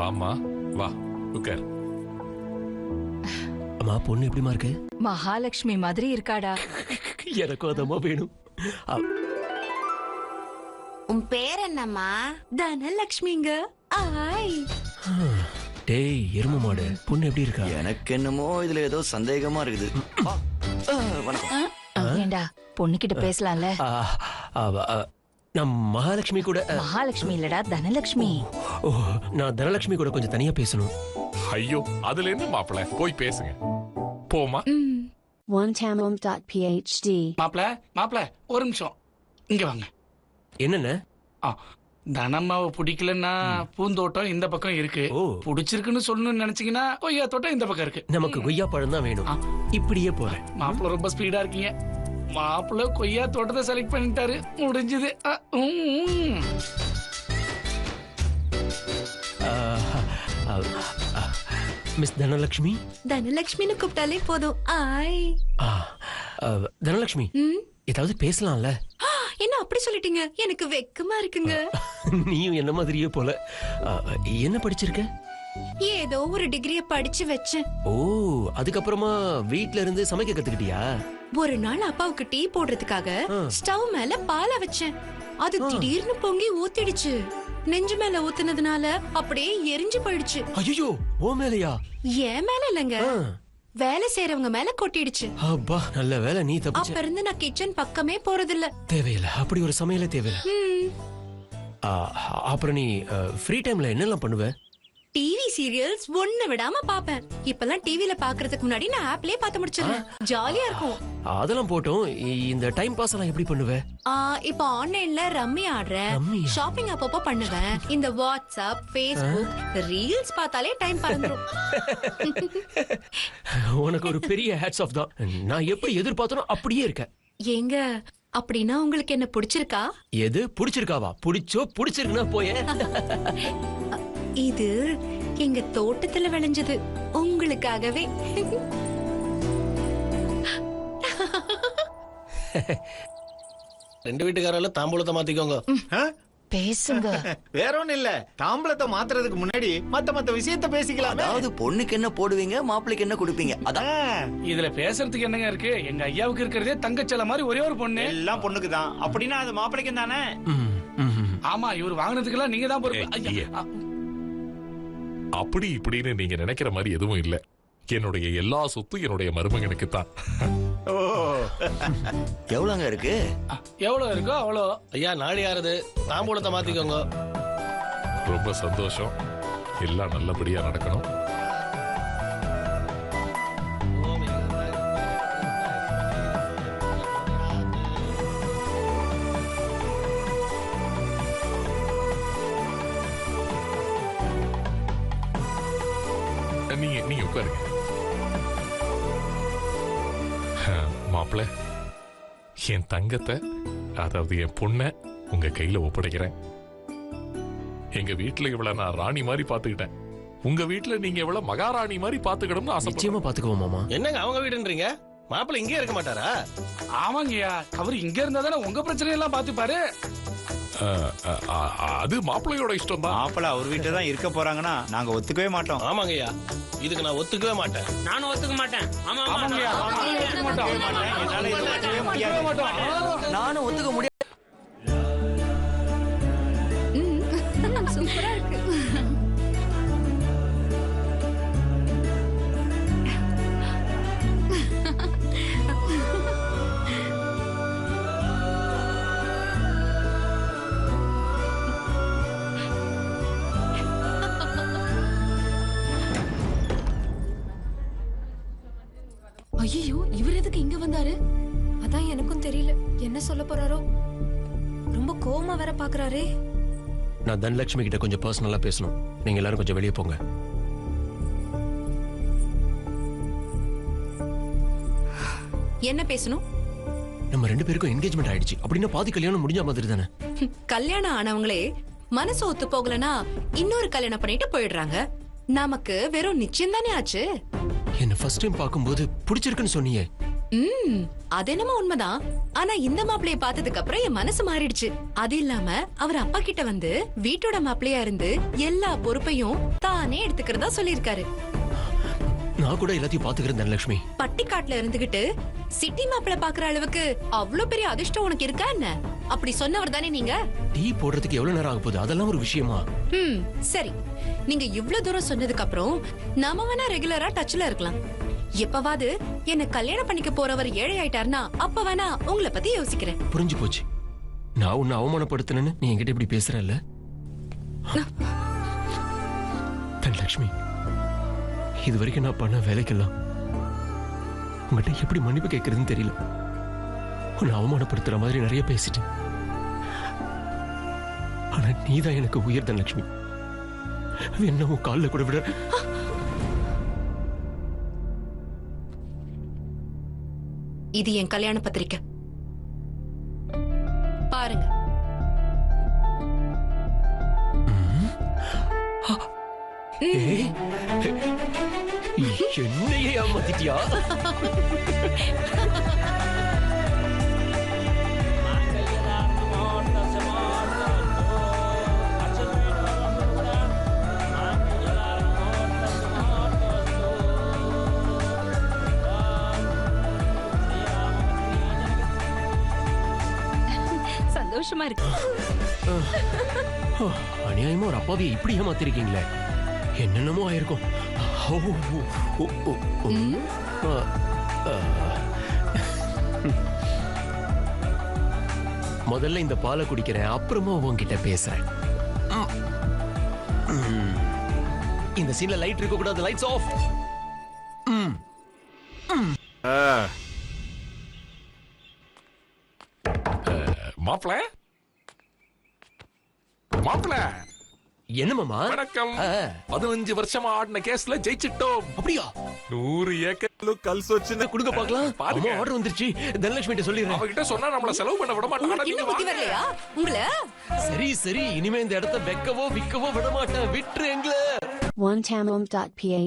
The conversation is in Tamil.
வாமா வா உட்கார். அம்மா பொண்ணு எப்படிமா இருக்கு? மகாலட்சுமி மாதிரி இருக்காடா. எனக்கும் அதம்மா வேணும். உன் பேர் என்னம்மா? தனலட்சுமிங்க. ஆய் டேய் எரும மாடு, பொண்ணு எப்படி இருக்கா? எனக்கு என்னமோ இதுல ஏதோ சந்தேகமா இருக்குது. வணக்கம். ஏண்டா பொண்ணுகிட்ட பேசலாம்ல? நான் மகாலட்சுமி கூட. மகாலட்சுமி இல்லடா தனலட்சுமி. ஓ, நான் தனலட்சுமி கூட கொஞ்சம் தனியா பேசணும். ஐயோ அதுல என்ன மாப்பிள்ள, போய் பேசுங்க போமா. onetamum.phd மாப்பிள ஒரு நிமிஷம் இங்க வாங்க. என்னென்ன? தனம்மாவை பிடிக்கலன்னா பூந்தோட்டம் இந்த பக்கம் இருக்கு. ஓ. பிடிச்சிருக்குன்னு சொல்லணும்னு நினைச்சீங்கன்னா கொய்யா தோட்டம் இந்த பக்கம் இருக்கு. நமக்கு கொய்யா பழம் தான் வேணும். இப்படியே போறேன். மாப்பிள ரொம்ப ஸ்பீடா இருக்கீங்க. மாப்பிள கொய்யா தோட்டத்தை செலக்ட் பண்ணிட்டாரு. முடிஞ்சது. மிஸ் தனலட்சுமி. தனலட்சுமின்னு கூப்பிட்டாலே போதும். ஆய் தனலட்சுமி, ஏதாவது பேசலாம்ல? என்ன அப்படி சொல்லிட்டீங்க? எனக்கு வெக்கமா இருக்குங்க. நீயும் என்ன மாதிரியே போல. என்ன படிச்சிருக்க? ஏதோ ஒரு டிகிரிய படிச்சு வச்சேன். ஓ, அதுக்கப்புறமா வீட்ல இருந்து சமைக்க கத்துக்கிட்டியா? ஒரு நாள் அப்பாவுக்கு டீ போடுறதுக்காக ஸ்டவ் மேல பாலை வச்சேன். அது திடீர்னு பொங்கி ஊத்திடுச்சு. நெஞ்சு மேல ஊத்துனதுனால அப்படியே எரிஞ்சு போயிடுச்சு. ஐயோ, ஓ மேலையா? ஏன் மேல இல்லங்க, வேலை செய்யறவங்க மேல கொட்டிடுச்சு. அப்பா நல்ல வேலை நீ தப்பிச்ச. அப்ப இருந்து நான் கிச்சன் பக்கமே போறதில்ல. தேவையில்ல, அப்படி ஒரு சமையல தேவையில்ல. அப்புறம் நீ ஃப்ரீ டைம்ல என்னெல்லாம் பண்ணுவ? டிவி சீரியல்ஸ் ஒண்ணு விடாம பாப்பேன். இப்பெல்லாம் டிவில பாக்குறதுக்கு முன்னாடி நான் ஆப்லயே பார்த்து முடிச்சிடுறேன். ஜாலியா இருக்கும். அதெல்லாம் போட்டும், இந்த டைம் பாஸ் எல்லாம் எப்படி பண்ணுவ? இப்ப ஆன்லைன்ல ரம்மி ஆடுறேன். ரம்மியா? ஷாப்பிங் அப்பப்போ பண்ணுவேன். இந்த வாட்ஸ்அப், ஃபேஸ்புக், ரீல்ஸ் பார்த்தாலே டைம் பறந்துரும். உனக்கு ஒரு பெரிய ஹேட்ஸ் ஆஃப் தான். நான் எப்படி எதிர்பார்த்தனோ அப்படியே இருக்க. ஏங்க அப்படின்னா உங்களுக்கு என்ன பிடிச்சிருக்கா? எது பிடிச்சிருக்காவா? பிடிச்சிருக்குன்னா போய. இது எங்க தோட்டத்துல விளைஞ்சது, உங்களுக்காகவே. ரெண்டு வீட்டுக்காரல தாம்பூலத்தை மாத்திக்கோங்க. பேசுங்க. வேற ஒண்ணு இல்ல, தாம்பளத்தை மாத்துறதுக்கு முன்னாடி மத்த விஷயத்த பேசிக்கலாம். அதாவது பொண்ணுக்கு என்ன போடுவீங்க, மாப்பிளைக்கு என்ன கொடுப்பீங்க? அதான் இதுல பேசுறதுக்கு என்னங்க இருக்கு? எங்க ஐயாவுக்கு இருக்கிறதே தங்கச்சல மாதிரி ஒரே ஒரு பொண்ணு. எல்லாம் பொண்ணுக்கு தான். அப்படின்னா அது மாப்பிளைக்கு தானே? ஆமா, இவர் வாங்கினதுக்கெல்லாம் நீங்க தான் பொறுப்பு. ஐயா, அப்படி இப்படின்னு நீங்க நினைக்கிற மாதிரி எதுவும் இல்ல. என்னுடைய எல்லா சொத்தும் என்னுடைய மருமகனுக்கு தான். எவ்வளவுங்க இருக்கு? எவ்வளவு இருக்கோ அவ்வளோ. ஐயா நாளை யாருது, தாம்பூலத்தை மாத்திக்கோங்க. ரொம்ப சந்தோஷம், எல்லாம் நல்லபடியா நடக்கணும். நீங்க உட்காருங்க. மாப்பிள்ள, என் தங்கத்தை, அதாவது என் பொண்ண உங்க கையில ஒப்படைக்கிறேன். எங்க வீட்டுல இவள நான் ராணி மாதிரி பாத்துக்கிட்டேன். உங்க வீட்டுல நீங்க இவள மகாராணி மாதிரி பாத்துக்கணும்னு ஆசை. நிச்சயமா பாத்துக்குவோம் மாமா. என்னங்க அவங்க வீடுன்றீங்க? மாப்பிள்ள இங்கே இருக்க மாட்டாரா? ஆமாங்கய்யா, அவர் இங்க இருந்தா தானே உங்க பிரச்சனை எல்லாம் பாத்துப்பாரு. அது மாப்பிள்ளையோட இஷ்டம் தான். மாப்பிள்ள அவர் வீட்டுல தான் இருக்க போறாங்கன்னா நாங்க ஒத்துக்கவே மாட்டோம். ஆமாங்கய்யா, இதுக்கு நான் ஒத்துக்கவே மாட்டேன். நானும் ஒத்துக்க மாட்டேன். என்னால இதை ஒத்துக்கவே முடியாது. நானும் ஒத்துக்க முடியாது. சூப்பரா இருக்கு. ஐயோ, இவர் எதுக்கு இங்க வந்தாரு? அதான் எனக்கும் தெரியல. என்ன சொல்ல போறாரோ? ரொம்ப கோவமா வேற பாக்குறாரே. நான் தனலட்சுமி கிட்ட கொஞ்சம் பர்சனலா பேசணும். நீங்க எல்லாரும் கொஞ்சம் வெளியே போங்க. என்ன பேசணும்? நம்ம ரெண்டு பேருக்கும் என்கேஜ்மெண்ட் ஆயிடுச்சு. அப்படின்னா பாதி கல்யாணம் முடிஞ்ச மாதிரி தானே? கல்யாணம் ஆனவங்களே மனசு ஒத்து போகலனா இன்னொரு கல்யாணம் பண்ணிட்டு போயிடுறாங்க. நமக்கு வெறும் நிச்சயம் தானே ஆச்சு. என்ன ஃபர்ஸ்ட் டைம் பாக்கும்போது பிடிச்சிருக்குன்னு சொன்னியே, அது என்னமோ உண்மைதான். ஆனா இந்த மாப்பிளைய பார்த்ததுக்கு அப்புறம் என் மனசு மாறிடுச்சு. அது இல்லாம அவர் அப்பா கிட்ட வந்து வீட்டோட மாப்பிளையா இருந்து எல்லா பொறுப்பையும் தானே எடுத்துக்கிறதா சொல்லிருக்காரு. நான் கூட எல்லாத்தையும் பாத்துக்கிறேன் தனலட்சுமி. பட்டிக்காட்டுல இருந்துகிட்டு சிட்டி மாப்பிள பாக்குற அளவுக்கு அவ்வளவு பெரிய அதிர்ஷ்டம் உனக்கு இருக்கா என்ன? அப்படி சொன்னவர் தானே நீங்க? டீ போடுறதுக்கு எவ்வளவு நேரம் ஆக போகுது? அதெல்லாம் ஒரு விஷயமா? சரி, நீங்க இவ்ளோ தூரம் சொன்னதுக்கு அப்புறம் நாம வேணா ரெகுலரா டச்ல இருக்கலாம். எப்பவாவது என்ன கல்யாணம் பண்ணிக்க போறவர் ஏழை ஆயிட்டாருன்னா அப்ப வேணா உங்களை பத்தி யோசிக்கிறேன். புரிஞ்சு போச்சு. நான் உன்னை அவமானப்படுத்தினேன்னு நீ என்கிட்ட இப்படி பேசுறல்ல தனலட்சுமி. இது வரைக்கும் நான் பண்ண வேலைக்கெல்லாம் உங்ககிட்ட எப்படி மன்னிப்பு கேட்கறதுன்னு தெரியல. உன்னை அவமானப்படுத்துற மாதிரி நிறைய பேசிட்டேன். ஆனா நீதான் எனக்கு உயிர் தனலட்சுமி. அது என்ன உன் காலில் கூட விட. இது என் கல்யாண பத்திரிக்கை பாருங்க. என்னையே ஏமாத்திட்டியா? சந்தோஷமா இருக்கு. அநியாயமா ஒரு அப்பாவியை இப்படி ஏமாத்திருக்கீங்களே. என்னென்னமோ ஆயிருக்கும். முதல்ல இந்த பாலை குடிக்கிறேன், அப்புறமா உன்கிட்ட பேசுறேன். இந்த சீன்ல லைட் இருக்க கூடாது. Lights off. மாப்பிள மாப்பிள என்ன மாமா? வணக்கம். 15 வருஷமா ஆடின கேஸ்ல ஜெயிச்சிட்டோம். அப்படியா? 100 ஏக்கர் கல்ஸ் வச்சு கொடுங்க பாக்கலாம். பாருங்க, ஆர்டர் வந்துருச்சு. தனலட்சுமி கிட்ட சொல்லிடுறேன். அவகிட்ட சொன்னா நம்மள செலவு பண்ண விட உங்களுக்கு இன்னும் புத்தி மாட்டாங்க. வரலையா உங்களை? சரி சரி, இனிமே இந்த இடத்த வெக்கவோ விக்கவோ விட மாட்டேன். விட்டுரு எங்களை. onetamom.pa